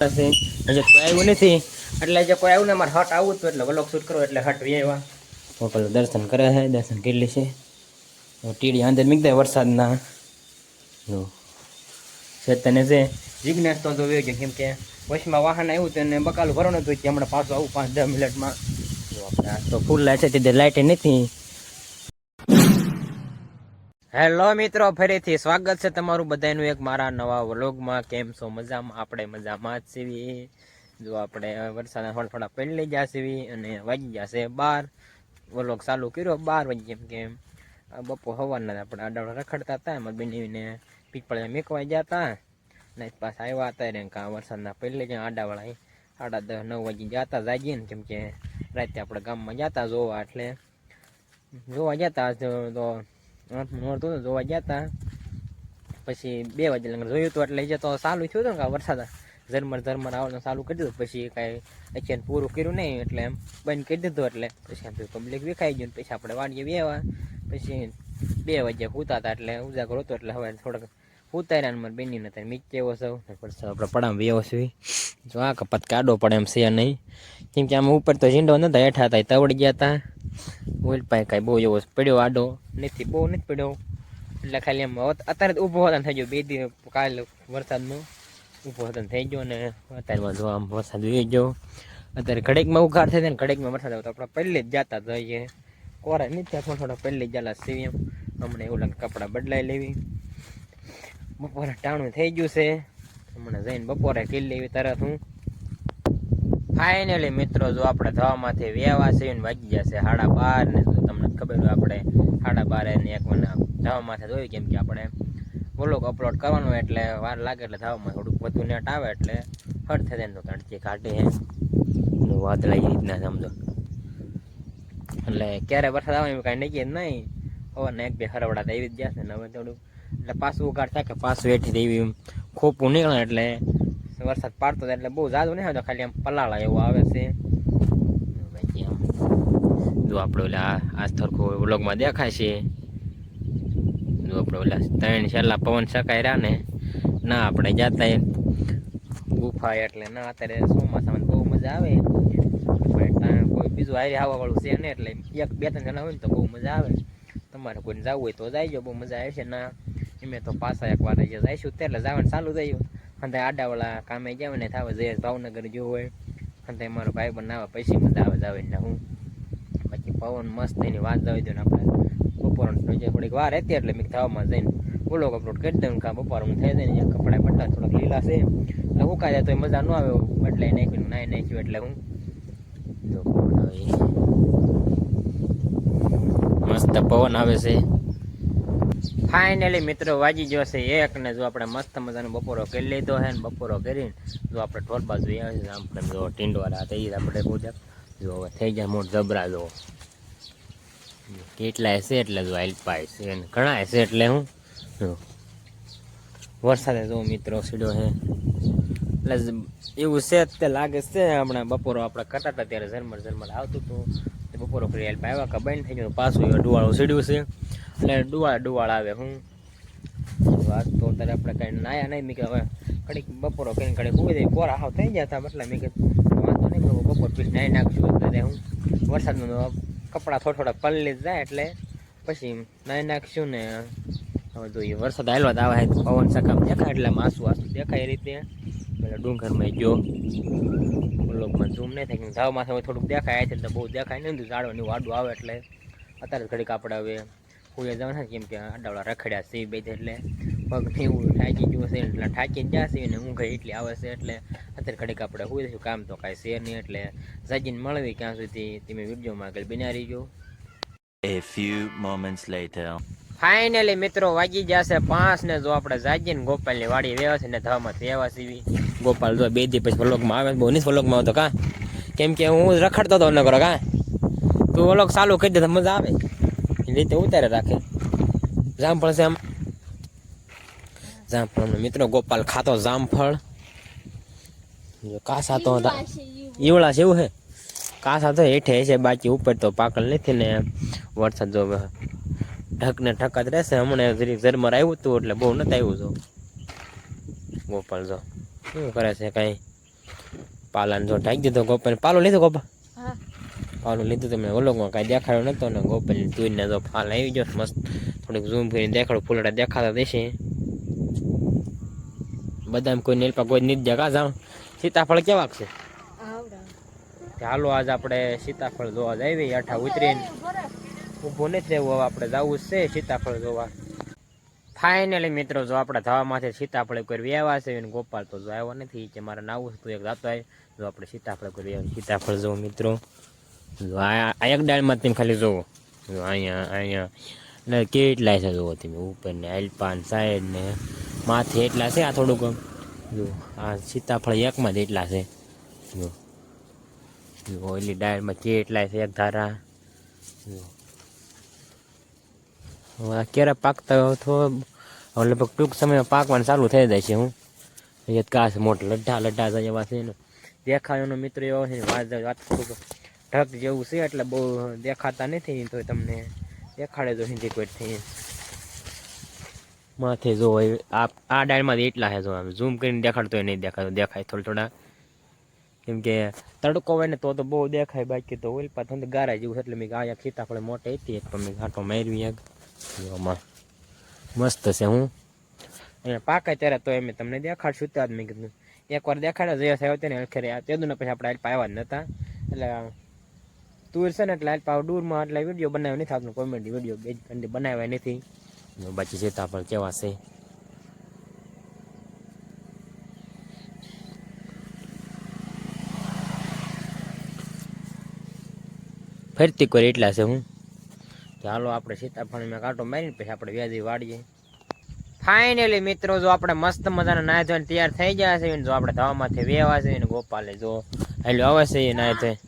હજી કોઈ આવ્યું નથી એટલે જે કોઈ આવ્યું ને મારે હટ આવું હતું એટલે વ્લોગ શૂટ કરો એટલે હટ આવ્યા પેલો દર્શન કરે છે દર્શન કરી છે ટીડી અંદર મીકદે વરસાદના તને છે જિજ્ઞાસ તો જોયો છે કેમ કે વચમાં વાહન આવ્યું તેને બકાલું ભરવાનું હતું હમણાં પાછું આવું 5-10 મિનિટમાં આપણે આ તો ફૂલ લાઈટ છે તે લાઈટ નથી. હેલો મિત્રો, ફરીથી સ્વાગત છે તમારું બધાનું એક મારા નવા વ્લોગમાં. કેમ છો? મજામાં? આપણે મજામાં જ છીએ. જો આપણે વરસાદના થોડા પડી ગયા છીએ અને વાગી જશે 12. વ્લોગ ચાલુ કર્યો 12 વાગે કેમ બપોર સવારના આપણે આડાવડા રખડતા હતા એમાં બેનીને પીપળે મેકવા ગયા હતા ને પાછા આવ્યા હતા ને કાં વરસાદના પહેલે જ આડાવાળા 8:30-9 વાગે જતા જાગીએ ને કેમ કે રાતે આપણે ગામમાં જતા જોવા એટલે જોવા જતા તો જોવા ગયા હતા પછી 2 વાગે લગન જોયું હતું એટલે જે તો ચાલુ થયું હતું ને વરસાદ ઝરમર આવવાનું ચાલુ કરી દીધું પછી કાંઈ અત્યારે પૂરું કર્યું નહીં એટલે એમ બંધ કરી દીધું એટલે પછી પબ્લિક વિખાઈ ગયું પછી આપણે વાડીએ બેવા પછી 2 વાગ્યા સૂતા હતા એટલે ઉજાગર હતો એટલે હવે થોડાક ઉતાર્યા ને મારે બેનીને ત્યાં મીચ એવો સૌ પછી આપણે પડામ વ્યવો છે જો આ કપાત કાઢો પડે એમ છે નહીં કેમ કે આમ ઉપર તો ઝીંડો નતા હેઠા હતા તવડી ગયા હતા ઓઇલ પાય કાંઈ બહુ એવો પડ્યો આડો નથી બહુ નથી પડ્યો એટલે ખાલી એમ અત્યારે ઊભો હતા થઈ ગયો 2 દિવસ કાલ વરસાદમાં ઊભો હતો થઈ ગયો ને અત્યારમાં જો આમ વરસાદ વી ગયો અત્યારે ઘડીકમાં ઉઘાર થાય ને ઘડીકમાં વરસાદ આવતો આપણે પહેલે જ જતા જઈએ કોરા નથી ત્યાં થોડા પહેલે જ જાલા સીવી એમ હમણાં એવું લાગે કપડાં બદલાઈ લેવી બપોરે ટાણું થઈ ગયું છે હમણાં જઈને બપોરે કરી લેવી તરત હું ફાઇનલી મિત્રો જો આપણે ધવામાંથી વેવા છે ને વાગી જશે 12:30 ને તમને ખબર હોય આપણે 12:30 ને 1 મને ધવામાંથી જોયું કેમ કે આપણે વ્લોગ અપલોડ કરવાનો એટલે વાર લાગે એટલે ધવામાં થોડુંક વધુ નેટ આવે એટલે હટ થઈ જાય તો તણથી કાઢે હે વાદળાઈ રીતના સમજો એટલે ક્યારે વરસાદ આવે એવું કાંઈ નક્કી નહીં હવારના 1-2 હરવડા તો એવી જ જશે ને હવે થોડુંક એટલે પાછું ઉગાડ થાય કે પાછું હેઠી દેવી ખોપું નીકળે એટલે વરસાદ પાડતો એટલે બહુ જાદુ નહીં આવતો ખાલી આમ પલાળા એવું આવે છે જો આપણે ઓલા આ સરખો વ્લોગમાં દેખાય છે જો આપણે ઓલા 3 છેલ્લા પવન શકાય રહ્યા ને ના આપણે જાતા ગુફા એટલે ના અત્યારે ચોમાસામાં બહુ મજા આવે કોઈ બીજું હારે આવવાવાળું છે ને એટલે 1-2-3 જણા હોય ને તો બહુ મજા આવે તમારે કોઈને જવું હોય તો જાય બહુ મજા આવે છે ના એમે તો પાછા એકવાર જઈશું ત્યારે જવાનું ચાલુ થયું અને આડાવાળા કામે જાવ ને થાવે જયેશ ભાવનગર જો હોય અને મારો ભાઈ પણ આવે પછી મજા આવે જાવે ને હું બાકી પવન મસ્ત એની વાત જવી દઉં ને આપણે બપોર થોડીક વાર હતી એટલે મેં થવામાં જઈને વ્લોગ અપલોડ કરી દઉં કાં બપોર હું થઈ જાય ને કપડા બદલા થોડાક લીલા છે એટલે હું કાંઈ તો મજા ન આવે બદલાઈ નાખ્યું નાઈ નાખ્યું એટલે હું જો મસ્ત પવન આવે છે. ફાઇનલી મિત્રો વાજી ગયો છે 1 ને જો આપણે મસ્ત મજાનો બપોરો કરી લીધો છે ને બપોરો કરીને જો આપણે ઢોર બાજુ આવે છે આપણે જો ટીંડવાળા થઈ આપણે પૂજા જો હવે થઈ જાય મોટ જબરા જો કેટલાય છે એટલે જો આઈલપાય છે ને ઘણા છે એટલે હું વરસાદે જો મિત્રો સીડો છે એટલે એવું છે તે લાગે છે હમણાં બપોરો આપણે કરતા હતા ત્યારે ઝરમર આવતું હતું બપોરો કરી આઈલપા આવ્યા કે બંધ થઈ ગયું પાછું ડુવાળું સીડ્યું છે એટલે ડુવાળ આવે હું વાત તો અત્યારે આપણે કાંઈ નાયા નહીં મેં કે હવે ઘડીક બપોરો કરીને ઘડીક ઉભી દઈ કોરા હાવ થઈ ગયા હતા એટલે મેં કીધું વાંધો નહીં બપોર પછી નાહી નાખશું એટલે હું વરસાદનું કપડાં થોડા પલળી જાય એટલે પછી નાહી નાખશું ને હવે જોઈએ વરસાદ હાલવા તો આવે પવન સકામ દેખાય એટલે આંસુ દેખાય એ રીતે પેલા ડુંગરમાં ગયો વ્લોગમાં ઝૂમ નહીં થાય ધાવમાં હવે થોડુંક દેખાય છે તો બહુ દેખાય નહીં ઝાડવાનું વાડું આવે એટલે અત્યારે ઘડીક આપણે હવે કોઈ જવાના કેમ કે આડાવડા રખડ્યા છે બે એટલે પગ એવું થાકી ગયું છે એટલે થાકી જ જશે ને ઊંઘ એટલી આવે છે એટલે અત્યારે ઘડીક આપણે હોઈ દઈશું કામ તો કાંઈ છે નહીં એટલે જાગીને મળવી ક્યાં સુધી તમે વિડીયોમાં આગળ બના રહીજો. A few moments later. Finally મિત્રો વાગી જશે 5 ને જો આપણે જાગીને ગોપાલની વાડી વેવા છે ને ધામાં વેવા સીવી ગોપાલ જો 2 દી પછી વ્લોગમાં આવે બહુ નહીં વ્લોગમાં આવતો કાં કેમ કે હું રખડતો હતો ન કરો કાં તું વ્લોગ ચાલુ કરી દે તો મજા આવે રીતે ઉતારે રાખે જામફળ છે આમ જામફળ મિત્રો ગોપાલ ખાતો જામફળ કાસા તો ઈવડા છે એવું હે કાસા તો હેઠે છે બાકી ઉપર તો પાકલ નથી ને વરસાદ જો ઢકને ઠકાત રહેશે હમણાં જરીક ઝરમર આવ્યું હતું એટલે બહુ નથી આવ્યું જો ગોપાલ જો શું કરે છે કાંઈ પાલાને જો ઢાંકી દીધો ગોપાલ. પાલો લીધો ગોપા? હા પાલું લીધું તમને ઓલોગમાં કાંઈ દેખાડ્યો નતો ને ગોપાલની તુઈને જો ફાલ આવી ગયો મસ્ત. થોડીક ઝૂમ કરીને દેખાડું, ફૂલડા દેખાતા દેશે બધામાં. કોઈ નેલપા કોઈ નીચ જગા જાવ. સીતાફળ કેવાક છે? આવડા હાલો આજ આપણે સીતાફળ જોવા જઈએ. આઠા ઉતરીને ઊભો નથી રહેવું, હવે આપણે જવું જ છે સીતાફળ જોવા. ફાઇનલી મિત્રો જો આપણે ધાવામાંથી સીતાફળ કરવી આવ્યા છે, ગોપાલ તો જો આવ્યો નથી કે મારે નાવું હતું એક જાતો આવી. જો આપણે સીતાફળ કરવી આવ્યા. સીતાફળ જો મિત્રો, જો આ એક ડાળમાં તમે ખાલી જોવો, જો અહીંયા ને કેટલા છે જોવો તમે, ઉપર ને આલપાન સાઈડ ને માથે એટલા છે. આ થોડુંક જો આ સીતાફળ એકમાં જ એટલા છે. જો ઓલી ડાળમાં કેટલાય છે એક ધારા. હવે ક્યારે પાકતા હવે લગભગ ટૂંક સમયમાં પાકવાનું ચાલુ થઈ જાય છે. હું અહીંયા કાશ મોટા લઢા જાય એવા છે ને દેખાયનો મિત્ર એવો છે. વાત થોડુંક ઢક જેવું છે એટલે બહુ દેખાતા નથી, તો તમને દેખાડે તો હિન્દી કોઈ થઈ માથે જો આ ડાળમાં એટલા છે. જો આમ ઝૂમ કરીને દેખાડતો નહીં દેખાતો, દેખાય થોડા કેમ કે તડકો હોય ને તો બહુ દેખાય, બાકી તો ઓલ પાછું ગારા જેવું છે. એટલે મેં આ સીતાફળ મોટી હતી એક પણ મેં ઘાટો મારવી એક એમાં મસ્ત છે. હું અહીંયા પાકે ત્યારે તો એમ તમને દેખાડશું ત્યાં જ મેં કીધું એકવાર દેખાડ્યો જયા થયો તેને ખેરે તેદું પછી આપણે આલપા આવ્યા જ નહોતા. એટલે તુર છે ને એટલે આલપા દૂરમાં એટલે વિડીયો બનાવ્યો નથી, આપણું કોમેડી વિડીયો બે ઘંટી બનાવ્યા નથી. બાકી સીતાફળ કેવા છે ફરતી કોઈ એટલા છે. હું ચાલો આપણે સીતાફળમાં કાંટો મારીને પછી આપણે વ્યાજી વાળીએ. ફાઇનલી મિત્રો જો આપણે મસ્ત મજાના નાય ધોઈને તૈયાર થઈ ગયા છે. જો આપણે ધાવામાંથી વેવા છે ને ગોપાલે જો હાલ્યો આવે છે એ નાય ધોઈ.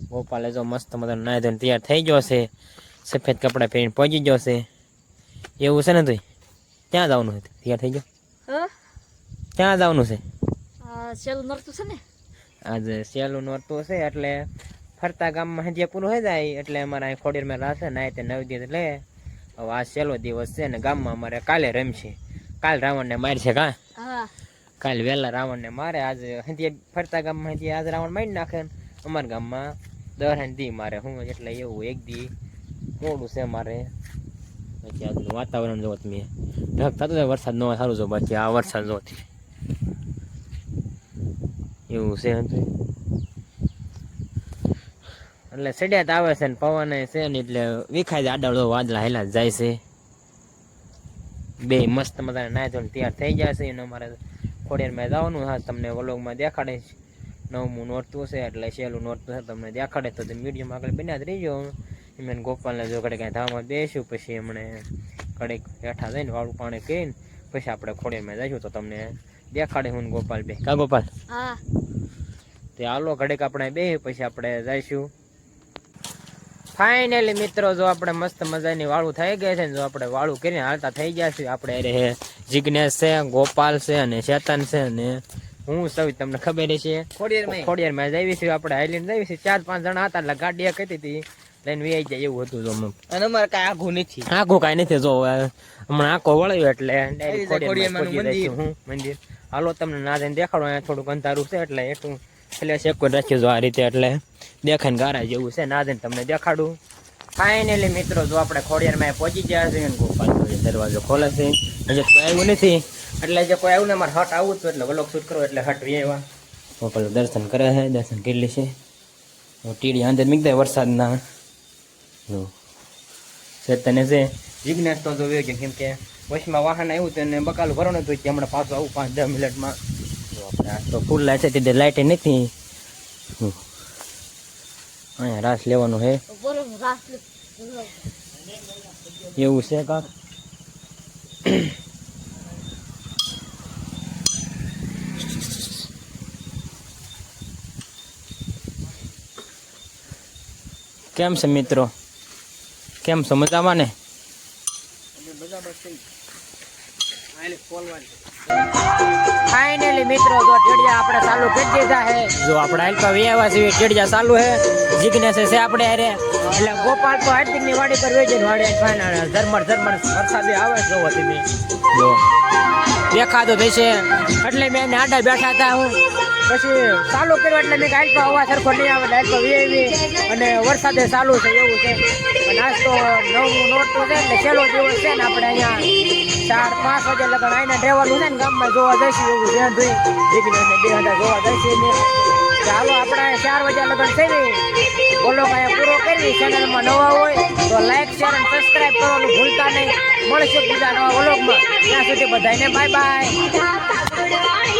ગોપાલે જો મસ્ત મજાના નાય ધોઈને તૈયાર થઈ ગયો છે, સફેદ કપડાં પહેરીને પહોંચી ગયો છે. એવું છે ને તું ત્યાં જવાનું છે? તૈયાર થઈ ગયો ત્યાં જવાનું છે? સેલું નરતું છે ને આજે સેલું નોરતું છે એટલે ફરતા ગામમાં હજી પૂરું થઈ જાય એટલે અમારા અહીં ખોડીરમાં રાશે નાય તે 9 દિવસ લે. હવે આ છેલ્લો દિવસ છે ને ગામમાં અમારે કાલે રમશે. કાલ રાવણને મારશે કા? કાલ વહેલા રાવણને મારે. આજે હજી ફરતા ગામમાં હજી આજ રાવણ મારી નાખે ને અમારા ગામમાં દરહાન દી મારે. હું એટલે એવું એક દી મોડું છે મારે. બાકી આજનું વાતાવરણ જોવો તમે ઢગ થતું હોય વરસાદ ન સારું જો, બાકી આ વરસાદ જોતી એવું છે. એટલે સડ્યાત આવે છે ને પવન છે ને એટલે વિખાય જાય આડાવડો વાદળા હેલા જાય છે. બે મસ્ત મજાના નાય ધોઈને તૈયાર થઈ જાય છે. અને અમારે ખોડિયારમાં જવાનું. હા તમને વ્લોગમાં દેખાડીશ. 9મું નોરતું છે એટલે સહેલું નોરતું છે તમને દેખાડે તો તમે વિડીયોમાં આગળ બન્યા જ રહીજો. એમ ગોપાલને જો ઘડીક કાંઈ ધામમાં બેસ્યું પછી એમણે ઘડીક હેઠા જઈને વાળું પાણી કરીને પછી આપણે ખોડિયારમાં જઈશું તો તમને દેખાડે હું ગોપાલ બે કા ગોપાલ? તે હાલો ઘડીક આપણે બે પછી આપણે જઈશું. ફાઇનલી મિત્રો જો આપણે મસ્ત મજાની વાળું થઈ ગઈ છે ને જો આપણે વાળું કરીને હાલતા થઈ ગયા છીએ. આપણે અરે જિગ્નેશ છે, ગોપાલ છે અને ચેતન છે અને હું સૌ તમને ખબર છે ખોડિયારમાં જઈએ છીએ. આપણે હાલીને જઈએ છીએ 4-5 જણા હતા એટલે ગાડી કહેતી હતી લઈને વી જાય એવું હતું. જો અને અમારે કાંઈ આઘું નથી, આઘું કાંઈ નથી. જો હમણાં આંખો વળ્યો એટલે હું મંદિર હાલો તમને ના જઈને દેખાડો. અહીંયા થોડુંક અંધારું છે એટલે એટલું એટલે શેકો રાખ્યું જો આ રીતે એટલે દેખાઈને ગારા જેવું છે. ના જઈને તમને દેખાડું. ફાઇનલી મિત્રો જો આપણે ખોડિયારમાં પહોંચી ગયા છે. ગોપાલ દરવાજો ખોલે છે. હજી કોઈ આવ્યું નથી એટલે જે કોઈ આવ્યું ને અમારે હટ આવું હતું એટલે વ્લોગ શૂટ કરો એટલે હટ આવ્યા. ગોપાલ દર્શન કરે છે, દર્શન કેટલી છે. ટીડી અંદર મીકતા વરસાદના ચેતને છે. જિજ્ઞાસ તો જોયો કે કેમ કે વચમાં વાહન આવ્યું હતું અને બકાલું ભરવાનું હતું કે હમણાં પાછું આવું 5-10 મિનિટમાં. આપણે આ તો ફૂલ લાઈટ છે તે લાઈટ નથી. અહીંયા રાસ લેવાનું છે એવું છે કાક. કેમ છે મિત્રો? કેમ છો? મજામાં ને? ફાઇનલી મિત્રો જો ટેડિયા આપણે ચાલુ કરી દીધા છે. જો આપણે હાલકા વેવા છે ટેડિયા ચાલુ છે. જિગ્નેશ છે આપણે અરે એટલે ગોપાલ તો હાર્દિકની વાડી પર વેચે વાડી ફાઇનલ ઝરમર વરસાદ આવે જોવો તમે જો દેખાતો થશે એટલે મેં એને આડા બેઠા હતા હું પછી ચાલુ કર્યું એટલે મેં ગાઈડ પર અવાજ સરખો નહીં આવે લાઈટ પર વી અને વરસાદે ચાલુ છે એવું છે અને આજ તો નવમું નોરતું છે એટલે છેલ્લો દિવસ છે ને આપણે અહીંયા 4-5 વાગે લગન આવીને રહેવાનું છે ને ગામમાં જોવા જઈશું એવું છે ભાઈ વિઘ્નેશને 2000 જોવા જઈશું ને ચાલો આપણે 4 વાગ્યા લગન છે ને બોલો કાંઈ પૂરો કરવી ચેનલમાં નવા હોય તો લાઈક શેર અને સબસ્ક્રાઇબ કરવાનું ભૂલતા નહીં મળશે બીજા નવા વ્લોગમાં ત્યાં સુધી બધાને બાય બાય